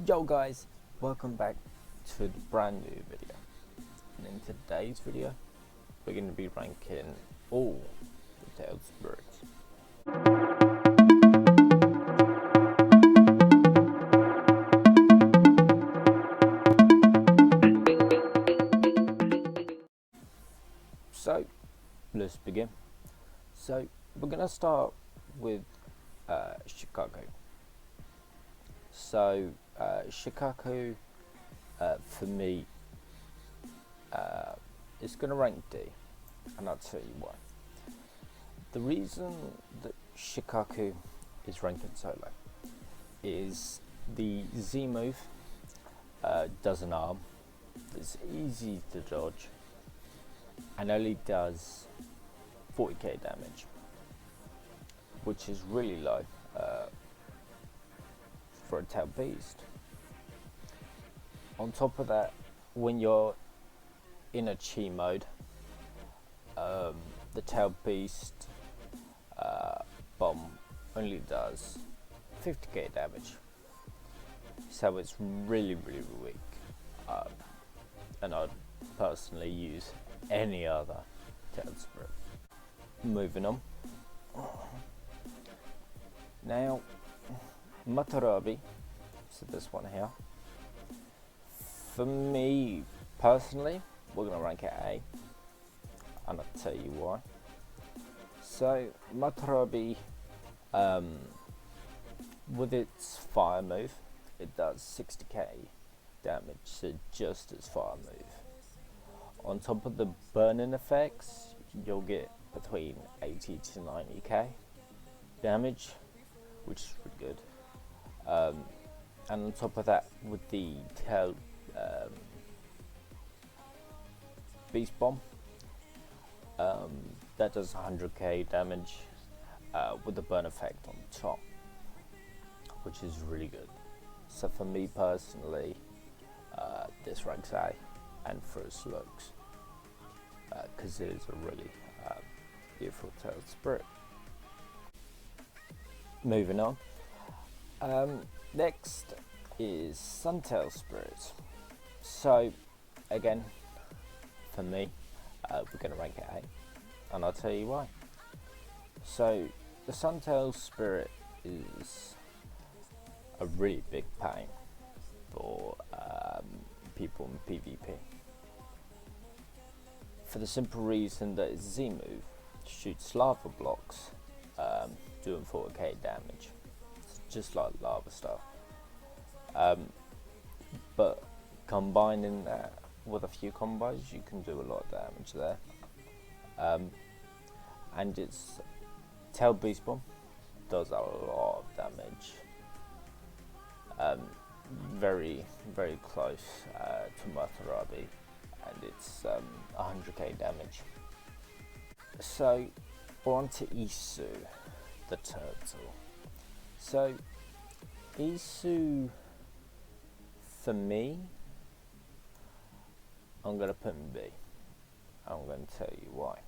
Yo guys, welcome back to the brand new video. And in today's video, we're going to be ranking all the Tentails spirits. So, let's begin. So, we're going to start with Shikaku. So, Shikaku, for me, is going to rank D, and I'll tell you why. The reason that Shikaku is ranking so low is the Z move does an arm that's easy to dodge and only does 40k damage, which is really low for a tail beast. On top of that, when you're in a chi mode, the tail beast bomb only does 50k damage, so it's really weak, and I'd personally use any other tail spirit. Moving on. Now, Matarabi, so this one here, for me personally, we're going to rank it A, and I'll tell you why. So, Matarabi, with its fire move, it does 60k damage, so just as fire move. On top of the burning effects, you'll get between 80 to 90k damage, which is pretty good. And on top of that, with the tail beast bomb, that does 100k damage with the burn effect on top, which is really good. So for me personally, this ranks A, and for its looks, because it is a really beautiful tail spirit. Moving on. Next is Suntail spirits. So again, for me, we're going to rank it A, and I'll tell you why. So the Suntail spirit is a really big pain for people in PvP, for the simple reason that its Z move shoots lava blocks, doing 40k damage. It's just like lava stuff. But combining that with a few combos, you can do a lot of damage there. And its tail beast bomb does a lot of damage. Very close to Matarabi, and it's 100k damage. So we're on to Isu, the turtle. So Isu, for me, I'm going to put in B. I'm going to tell you why.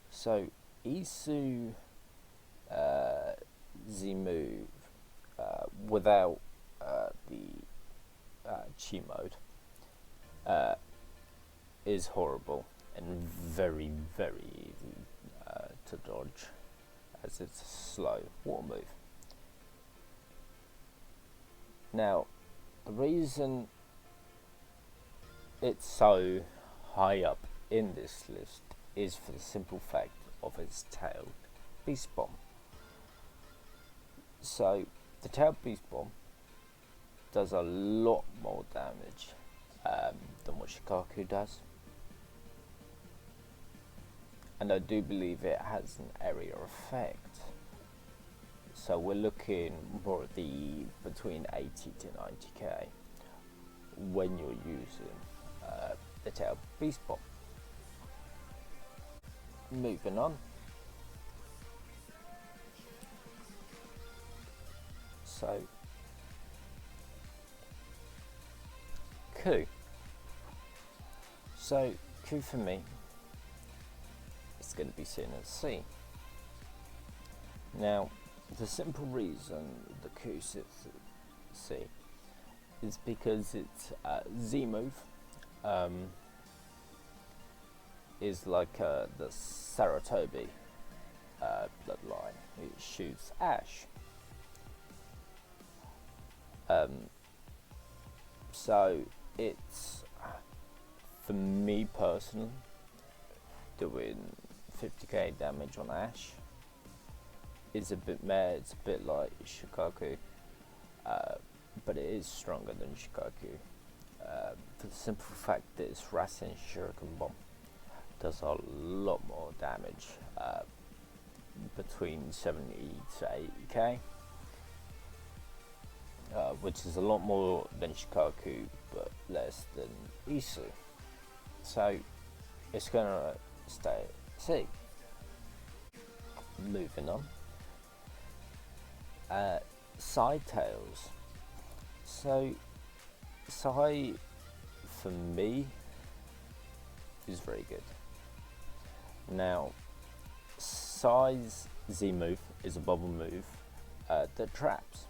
So Isu Z move without the chi mode is horrible and very easy to dodge, as it's a slow water move. Now, the reason it's so high up in this list is for the simple fact of its tail beast bomb. So the tail beast bomb does a lot more damage than what Shikaku does, and I do believe it has an area effect. So we're looking more at the between 80 to 90k when you're using the tail beast bomb. Moving on. So Ku. So Ku for me is going to be seen as C. Now, the simple reason the Ku sits at C is because its Z move is like the Saratobi bloodline. It shoots Ash. So it's, for me personally, doing 50k damage on Ash is a bit meh. It's a bit like Shikaku, but it is stronger than Shikaku, for the simple fact that its Rasen Shuriken Bomb does a lot more damage, between 70 to 80k, which is a lot more than Shikaku but less than Isu. So it's gonna stay at C. Moving on. Side tails. So Sai, for me, is very good. Now, Sai's Z move is a bubble move that traps.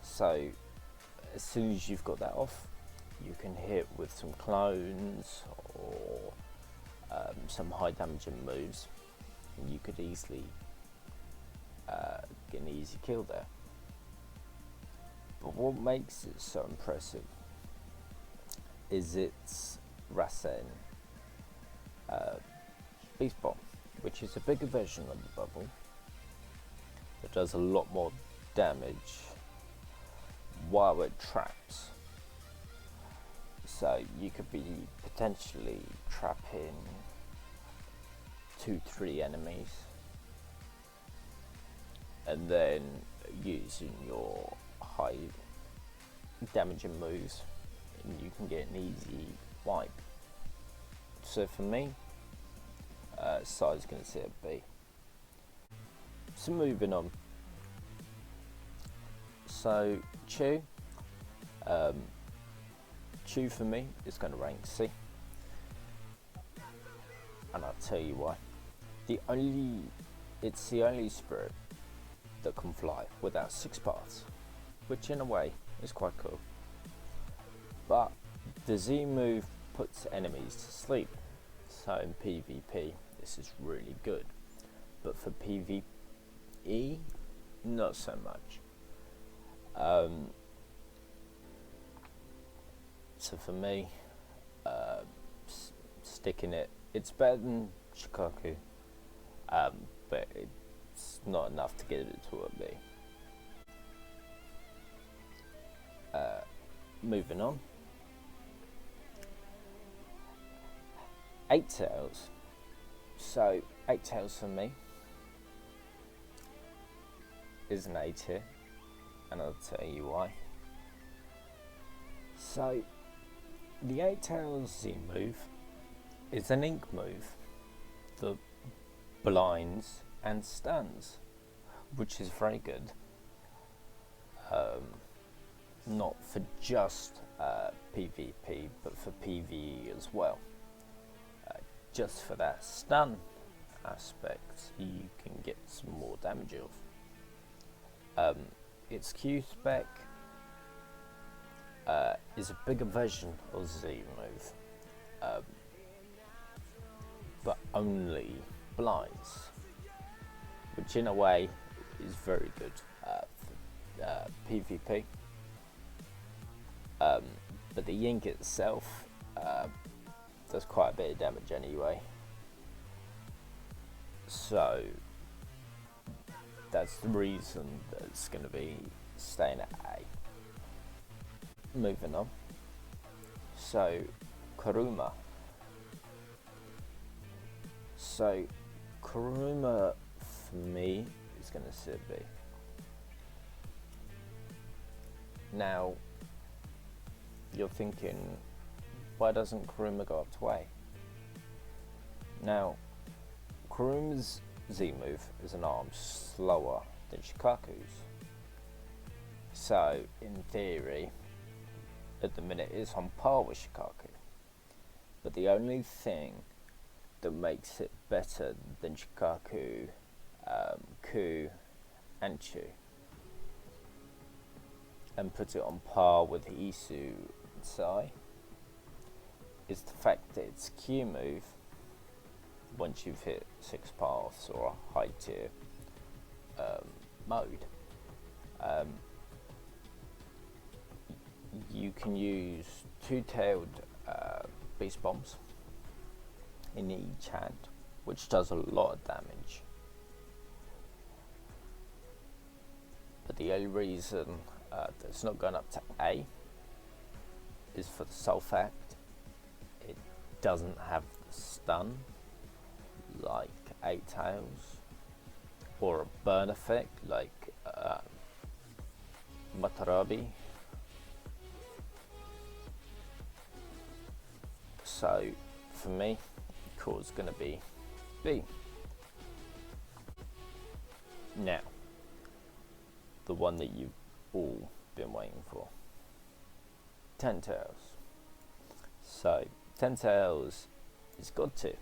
So as soon as you've got that off, you can hit with some clones or some high damaging moves, and you could easily get an easy kill there. But what makes it so impressive is its Rasen Beast Bomb, which is a bigger version of the bubble that does a lot more damage while it traps. So you could be potentially trapping 2-3 enemies and then using your high damaging moves, and you can get an easy wipe. So for me, Sai's going to sit at B. So moving on. So Chu for me is going to rank C, and I'll tell you why. It's the only spirit that can fly without 6 paths, which in a way is quite cool. But the Z move puts enemies to sleep, so in PvP this is really good, but for PvE not so much. So for me, sticking it's better than Shikaku, but it's not enough to get it to a B. Moving on. 8 Tails. So 8 Tails for me is an A tier, and I'll tell you why. So the 8 Tails Z move is an ink move that blinds and stuns, which is very good. Not for just PvP, but for PvE as well. Just for that stun aspect, you can get some more damage off. Its Q spec is a bigger version of Z move, but only blinds, which in a way is very good for PvP. But the ink itself does quite a bit of damage anyway, so that's the reason that it's going to be staying at A. Moving on. So Kuruma. So Kuruma for me is going to sit B. Now you're thinking, why doesn't Kuruma go up to A? Now, Kuruma's Z move is an arm slower than Shikaku's. So, in theory, at the minute it's on par with Shikaku. But the only thing that makes it better than Shikaku, Ku, and Chu, and put it on par with Isu and Sai is the fact that its Q move, once you've hit 6 paths or a high tier mode, you can use two-tailed beast bombs in each hand, which does a lot of damage. But the only reason that it's not going up to A is for the sole fact it doesn't have the stun like 8 Tails, or a burn effect like Matarabi. So for me, core is going to be B. Now, the one that you've all been waiting for, Tentails. So Tentails is God tier,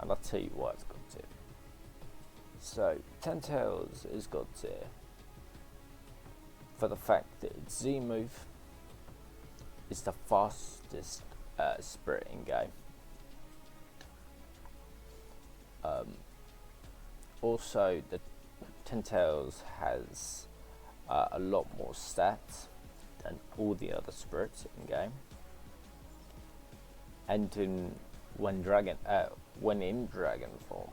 and I'll tell you why it's God tier. So Tentails is God tier for the fact that its Z move is the fastest spirit in game. Also, the Tentails has a lot more stats than all the other spirits in game, and when in dragon form,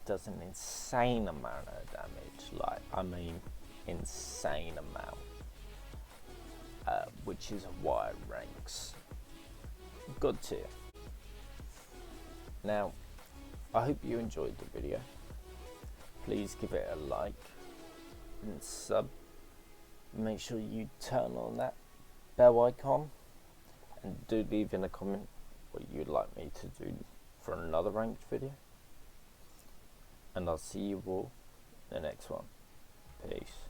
does an insane amount of damage. I mean insane amount, which is why it ranks God tier. Now, I hope you enjoyed the video. Please give it a like and sub. Make sure you turn on that bell icon, and do leave in a comment what you'd like me to do for another ranked video. And I'll see you all in the next one. Peace.